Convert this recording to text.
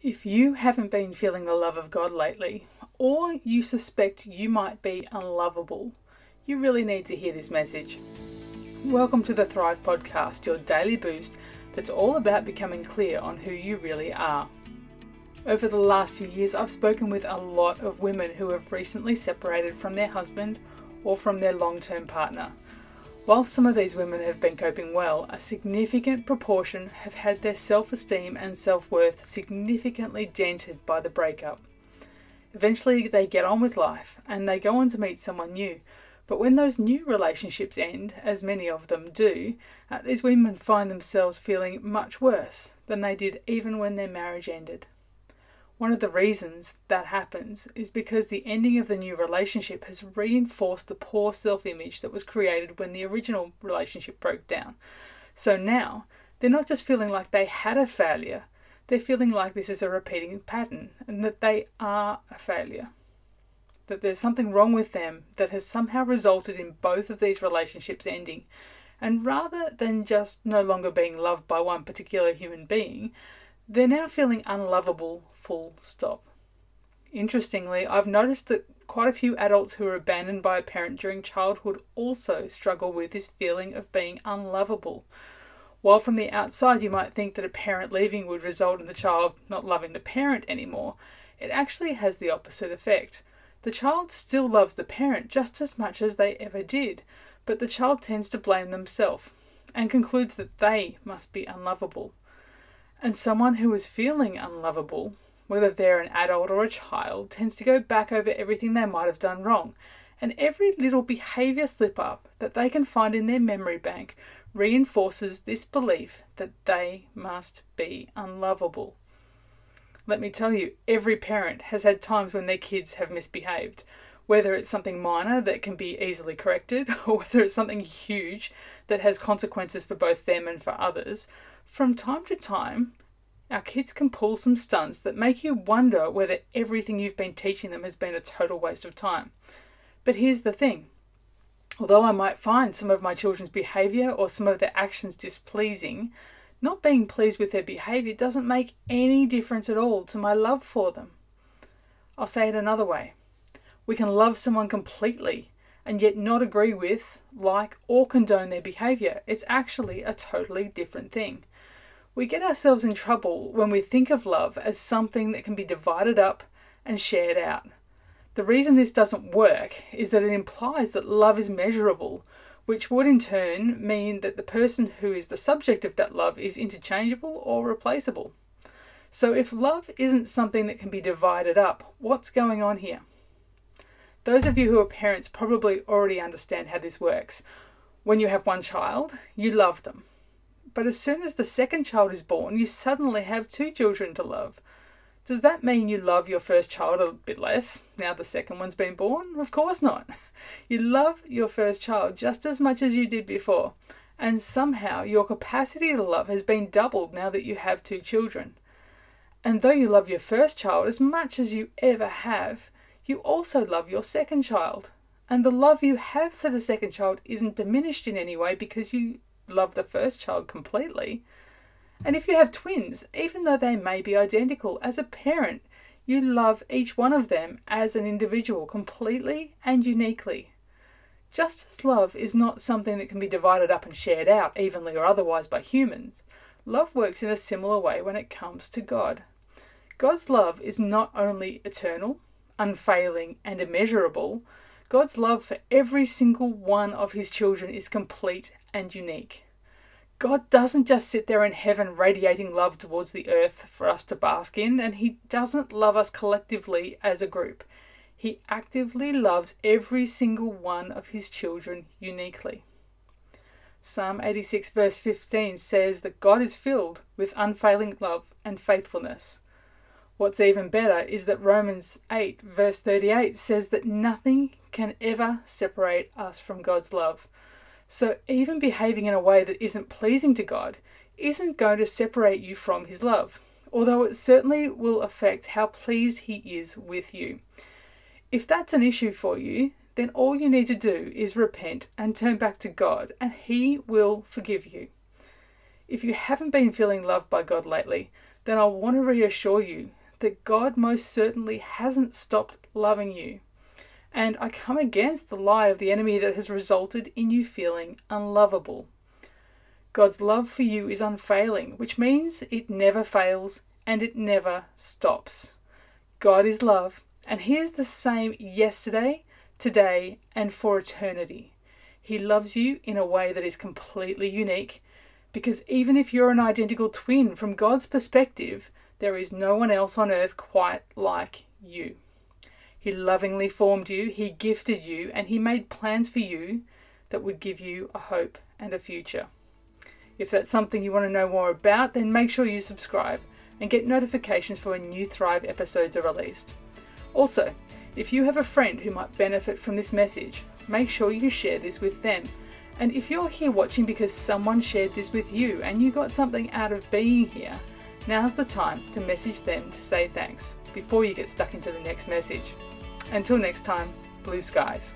If you haven't been feeling the love of God lately, or you suspect you might be unlovable, you really need to hear this message. Welcome to the Thrive Podcast, your daily boost that's all about becoming clear on who you really are. Over the last few years, I've spoken with a lot of women who have recently separated from their husband or from their long-term partner. While some of these women have been coping well, a significant proportion have had their self-esteem and self-worth significantly dented by the breakup. Eventually they get on with life and they go on to meet someone new. But when those new relationships end, as many of them do, these women find themselves feeling much worse than they did even when their marriage ended. One of the reasons that happens is because the ending of the new relationship has reinforced the poor self-image that was created when the original relationship broke down. So now, they're not just feeling like they had a failure, they're feeling like this is a repeating pattern and that they are a failure. That there's something wrong with them that has somehow resulted in both of these relationships ending. And rather than just no longer being loved by one particular human being, they're now feeling unlovable, full stop. Interestingly, I've noticed that quite a few adults who were abandoned by a parent during childhood also struggle with this feeling of being unlovable. While from the outside you might think that a parent leaving would result in the child not loving the parent anymore, it actually has the opposite effect. The child still loves the parent just as much as they ever did, but the child tends to blame themselves and concludes that they must be unlovable. And someone who is feeling unlovable, whether they're an adult or a child, tends to go back over everything they might have done wrong. And every little behaviour slip-up that they can find in their memory bank reinforces this belief that they must be unlovable. Let me tell you, every parent has had times when their kids have misbehaved, whether it's something minor that can be easily corrected or whether it's something huge that has consequences for both them and for others. From time to time, our kids can pull some stunts that make you wonder whether everything you've been teaching them has been a total waste of time. But here's the thing. Although I might find some of my children's behaviour or some of their actions displeasing, not being pleased with their behaviour doesn't make any difference at all to my love for them. I'll say it another way. We can love someone completely and yet not agree with, like, or condone their behaviour. It's actually a totally different thing. We get ourselves in trouble when we think of love as something that can be divided up and shared out. The reason this doesn't work is that it implies that love is measurable, which would in turn mean that the person who is the subject of that love is interchangeable or replaceable. So if love isn't something that can be divided up, what's going on here? Those of you who are parents probably already understand how this works. When you have one child, you love them. But as soon as the second child is born, you suddenly have two children to love. Does that mean you love your first child a bit less now the second one's been born? Of course not. You love your first child just as much as you did before. And somehow your capacity to love has been doubled now that you have two children. And though you love your first child as much as you ever have, you also love your second child. And the love you have for the second child isn't diminished in any way because you love the first child completely. And if you have twins, even though they may be identical, as a parent, you love each one of them as an individual completely and uniquely. Just as love is not something that can be divided up and shared out evenly or otherwise by humans, love works in a similar way when it comes to God. God's love is not only eternal, unfailing and immeasurable. God's love for every single one of his children is complete and unique. God doesn't just sit there in heaven radiating love towards the earth for us to bask in, and he doesn't love us collectively as a group. He actively loves every single one of his children uniquely. Psalm 86 verse 15 says that God is filled with unfailing love and faithfulness. What's even better is that Romans 8 verse 38 says that nothing can ever separate us from God's love. So even behaving in a way that isn't pleasing to God isn't going to separate you from his love, although it certainly will affect how pleased he is with you. If that's an issue for you, then all you need to do is repent and turn back to God, and he will forgive you. If you haven't been feeling loved by God lately, then I want to reassure you that God most certainly hasn't stopped loving you. And I come against the lie of the enemy that has resulted in you feeling unlovable. God's love for you is unfailing, which means it never fails and it never stops. God is love, and He is the same yesterday, today, and for eternity. He loves you in a way that is completely unique, because even if you're an identical twin, from God's perspective, there is no one else on earth quite like you. He lovingly formed you, He gifted you, and He made plans for you that would give you a hope and a future. If that's something you want to know more about, then make sure you subscribe and get notifications for when new Thrive episodes are released. Also, if you have a friend who might benefit from this message, make sure you share this with them. And if you're here watching because someone shared this with you and you got something out of being here, now's the time to message them to say thanks before you get stuck into the next message. Until next time, blue skies.